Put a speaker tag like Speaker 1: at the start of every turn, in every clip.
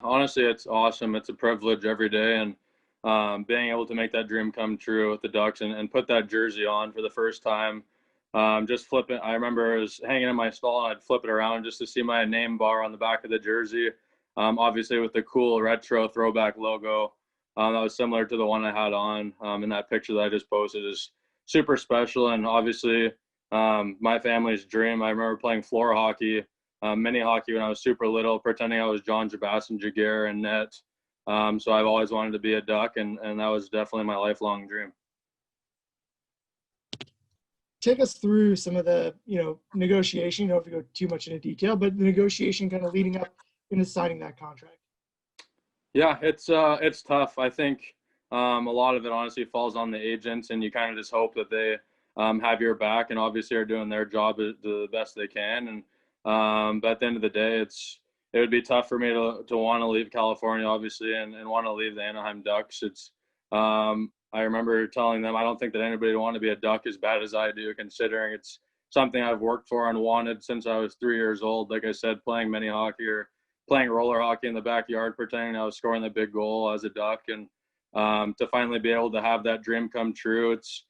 Speaker 1: Honestly, it's awesome. It's a privilege every day, and being able to make that dream come true with the Ducks and put that jersey on for the first time. Just flip it. I remember it was hanging in my stall, and I'd flip it around just to see my name bar on the back of the jersey. Obviously, with the cool retro throwback logo, that was similar to the one I had on in that picture that I just posted. Is super special, and obviously, my family's dream. I remember playing floor hockey, mini hockey when I was super little, pretending I was John Jabassin Jaguar and net. So I've always wanted to be a Duck, and that was definitely my lifelong dream.
Speaker 2: Take us through some of the, negotiation. You don't have to go too much into detail, but the negotiation kind of leading up into signing that contract.
Speaker 1: Yeah, it's tough. I think a lot of it honestly falls on the agents, and you kind of just hope that they have your back, and obviously are doing their job the best they can. And but at the end of the day, it would be tough for me to want to leave California, obviously, and want to leave the Anaheim Ducks. I remember telling them I don't think that anybody would want to be a Duck as bad as I do, considering it's something I've worked for and wanted since I was 3 years old. Like I said, playing mini hockey or playing roller hockey in the backyard, pretending I was scoring the big goal as a Duck, and to finally be able to have that dream come true, it's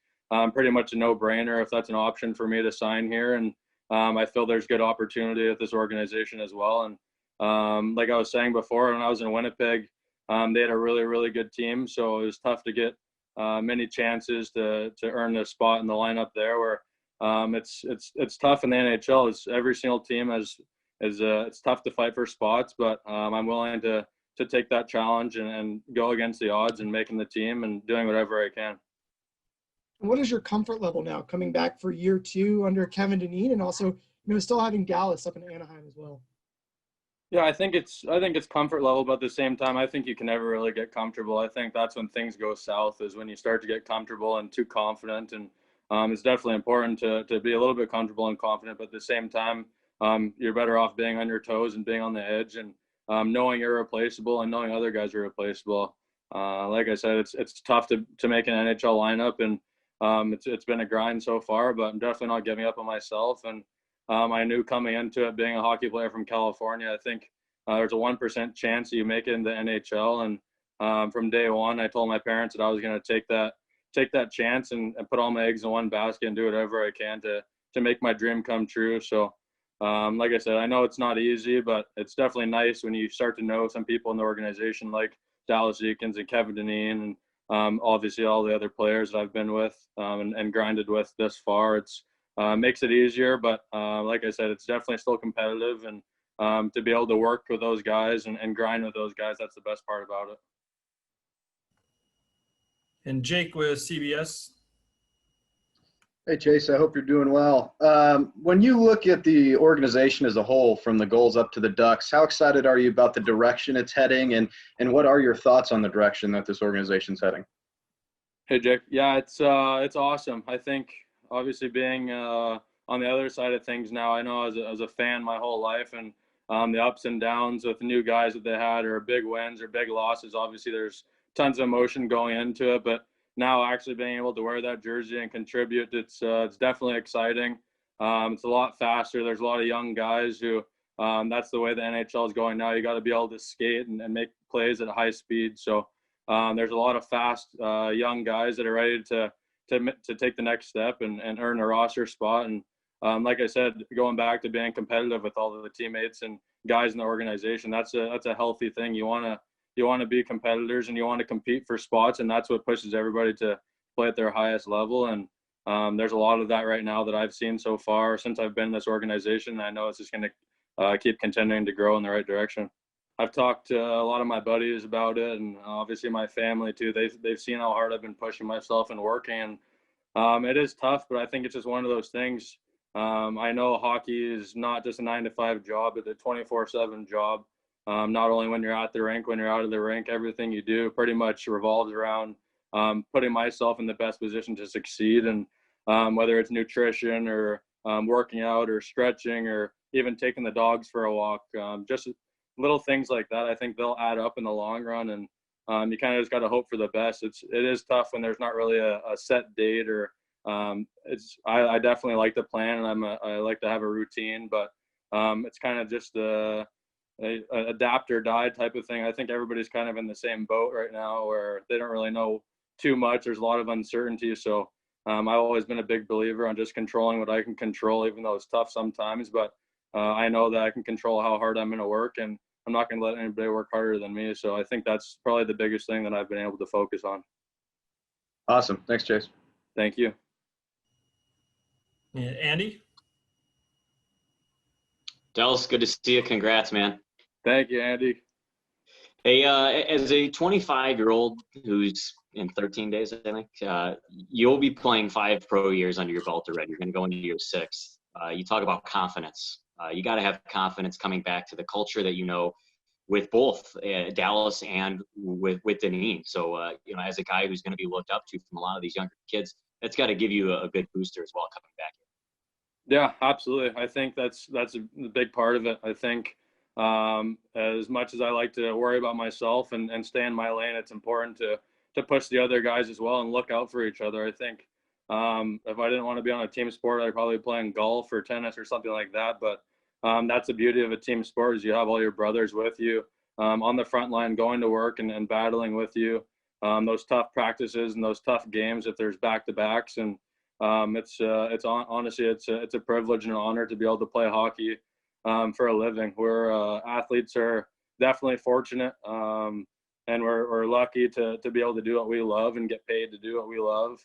Speaker 1: pretty much a no-brainer if that's an option for me to sign here. And I feel there's good opportunity at this organization as well. And like I was saying before, when I was in Winnipeg, they had a really, really good team, so it was tough to get many chances to earn a spot in the lineup there. Where it's tough in the NHL. It's every single team it's tough to fight for spots, but I'm willing to take that challenge and go against the odds and making the team and doing whatever I can.
Speaker 2: What is your comfort level now coming back for year two under Kevin Dineen, and also, still having Dallas up in Anaheim as well?
Speaker 1: Yeah, I think it's comfort level, but at the same time, I think you can never really get comfortable. I think that's when things go south, is when you start to get comfortable and too confident. And it's definitely important to be a little bit comfortable and confident, but at the same time, you're better off being on your toes and being on the edge, and knowing you're replaceable and knowing other guys are replaceable. Like I said, it's tough to make an NHL lineup, and it's been a grind so far, but I'm definitely not giving up on myself. And I knew coming into it, being a hockey player from California, I think there's a 1% chance that you make it in the NHL. And from day one, I told my parents that I was going to take that chance and put all my eggs in one basket and do whatever I can to make my dream come true. So, like I said, I know it's not easy, but it's definitely nice when you start to know some people in the organization, like Dallas Eakins and Kevin Dineen, and obviously all the other players that I've been with and grinded with this far. It's makes it easier, but like I said, it's definitely still competitive, and to be able to work with those guys and grind with those guys, that's the best part about it.
Speaker 3: And Jake with CBS.
Speaker 4: Hey, Chase, I hope you're doing well. When you look at the organization as a whole, from the Gulls up to the Ducks, how excited are you about the direction it's heading, and what are your thoughts on the direction that this organization's heading?
Speaker 1: Hey, Jake. Yeah, it's awesome. I think obviously being on the other side of things now, I know as a fan my whole life, and the ups and downs with the new guys that they had, or big wins or big losses, obviously there's tons of emotion going into it, but now actually being able to wear that jersey and contribute, it's definitely exciting. It's a lot faster. There's a lot of young guys who that's the way the NHL is going now. You got to be able to skate and make plays at high speed. So there's a lot of fast young guys that are ready to take the next step and earn a roster spot. And like I said, going back to being competitive with all of the teammates and guys in the organization, that's a healthy thing. You want to be competitors, and you want to compete for spots, and that's what pushes everybody to play at their highest level. And there's a lot of that right now that I've seen so far since I've been in this organization. I know it's just going to keep continuing to grow in the right direction. I've talked to a lot of my buddies about it, and obviously my family too. They've seen how hard I've been pushing myself and working. And it is tough, but I think it's just one of those things. I know hockey is not just a 9-to-5 job, but a 24/7 job. Not only when you're at the rink, when you're out of the rink, everything you do pretty much revolves around putting myself in the best position to succeed. And whether it's nutrition or working out or stretching or even taking the dogs for a walk, just little things like that, I think they'll add up in the long run. And you kind of just got to hope for the best. It is tough when there's not really a set date, or I definitely like to plan, and I like to have a routine, but it's kind of just a adapt or die type of thing. I think everybody's kind of in the same boat right now where they don't really know too much. There's a lot of uncertainty. So I've always been a big believer on just controlling what I can control, even though it's tough sometimes. But I know that I can control how hard I'm going to work, and I'm not going to let anybody work harder than me. So I think that's probably the biggest thing that I've been able to focus on.
Speaker 4: Awesome. Thanks, Chase.
Speaker 1: Thank you.
Speaker 3: Yeah, Andy?
Speaker 5: Dallas, good to see you. Congrats, man.
Speaker 1: Thank you, Andy.
Speaker 5: Hey, as a 25-year-old who's in 13 days, I think, you'll be playing 5 pro years under your belt already. You're going to go into your 6th. You talk about confidence. You got to have confidence coming back to the culture that you know with both Dallas and with Deneen. So, as a guy who's going to be looked up to from a lot of these younger kids, that's got to give you a good booster as well coming back.
Speaker 1: Yeah, absolutely. I think that's a big part of it. I think as much as I like to worry about myself and stay in my lane, it's important to push the other guys as well and look out for each other. I think if I didn't want to be on a team sport, I'd probably be playing golf or tennis or something like that. But that's the beauty of a team sport is you have all your brothers with you on the front line, going to work and battling with you. Those tough practices and those tough games if there's back-to-backs, and honestly it's a privilege and an honor to be able to play hockey for a living. We're athletes are definitely fortunate, and we're lucky to be able to do what we love and get paid to do what we love.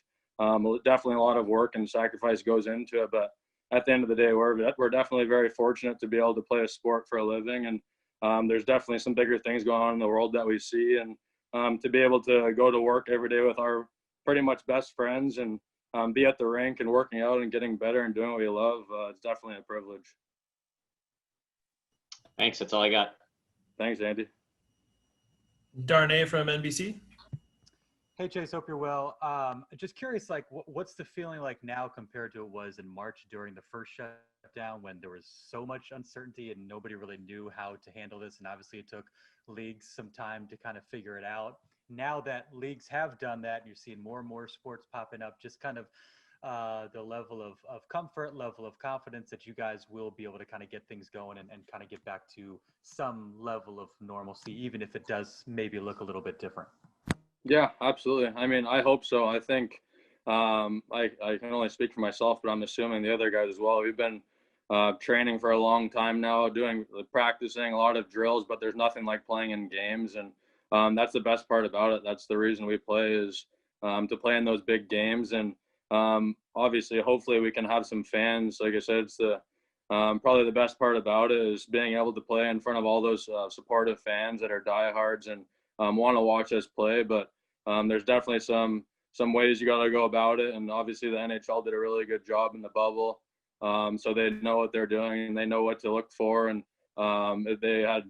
Speaker 1: Definitely a lot of work and sacrifice goes into it, but at the end of the day, we're definitely very fortunate to be able to play a sport for a living. And there's definitely some bigger things going on in the world that we see, and to be able to go to work every day with our pretty much best friends and be at the rink and working out and getting better and doing what we love, it's definitely a privilege.
Speaker 5: Thanks. That's all I got.
Speaker 1: Thanks, Andy.
Speaker 3: Darnay from NBC.
Speaker 6: Hey, Chase, hope you're well. Just curious, like, what's the feeling like now compared to it was in March during the first shutdown when there was so much uncertainty and nobody really knew how to handle this? And obviously it took leagues some time to kind of figure it out. Now that leagues have done that, and you're seeing more and more sports popping up, just kind of the level of comfort, level of confidence that you guys will be able to kind of get things going and kind of get back to some level of normalcy, even if it does maybe look a little bit different.
Speaker 1: Yeah, absolutely. I mean, I hope so. I think I can only speak for myself, but I'm assuming the other guys as well. We've been training for a long time now, practicing a lot of drills, but there's nothing like playing in games. And that's the best part about it. That's the reason we play is to play in those big games. And obviously, hopefully we can have some fans. Like I said, it's probably the best part about it is being able to play in front of all those supportive fans that are diehards and want to watch us play. But there's definitely some ways you got to go about it. And obviously the NHL did a really good job in the bubble. So they know what they're doing and they know what to look for. And they had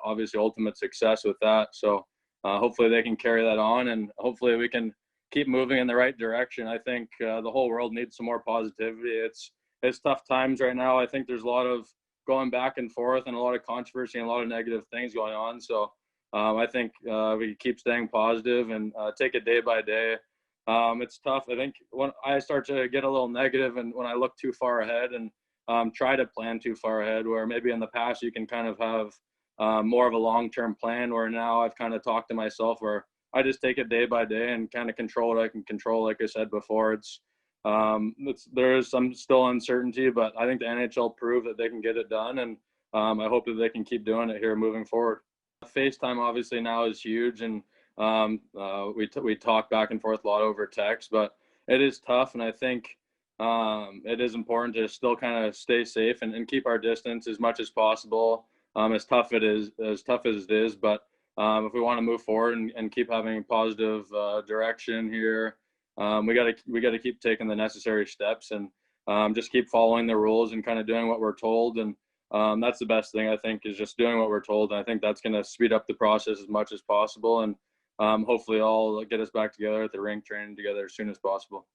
Speaker 1: obviously ultimate success with that. So hopefully they can carry that on, and hopefully we can keep moving in the right direction. I think the whole world needs some more positivity. It's tough times right now. I think there's a lot of going back and forth and a lot of controversy and a lot of negative things going on. So I think we keep staying positive and take it day by day. It's tough. I think when I start to get a little negative and when I look too far ahead and try to plan too far ahead, where maybe in the past you can kind of have more of a long-term plan, where now I've kind of talked to myself where I just take it day by day and kind of control what I can control. Like I said before, there is some still uncertainty, but I think the NHL proved that they can get it done, and I hope that they can keep doing it here moving forward. FaceTime obviously now is huge, and we talk back and forth a lot over text, but it is tough, and I think it is important to still kind of stay safe and keep our distance as much as possible. As tough as it is, but if we want to move forward and keep having a positive direction here, we got to keep taking the necessary steps and just keep following the rules and kind of doing what we're told. And that's the best thing, I think, is just doing what we're told. And I think that's going to speed up the process as much as possible, and hopefully all get us back together at the rink, training together as soon as possible.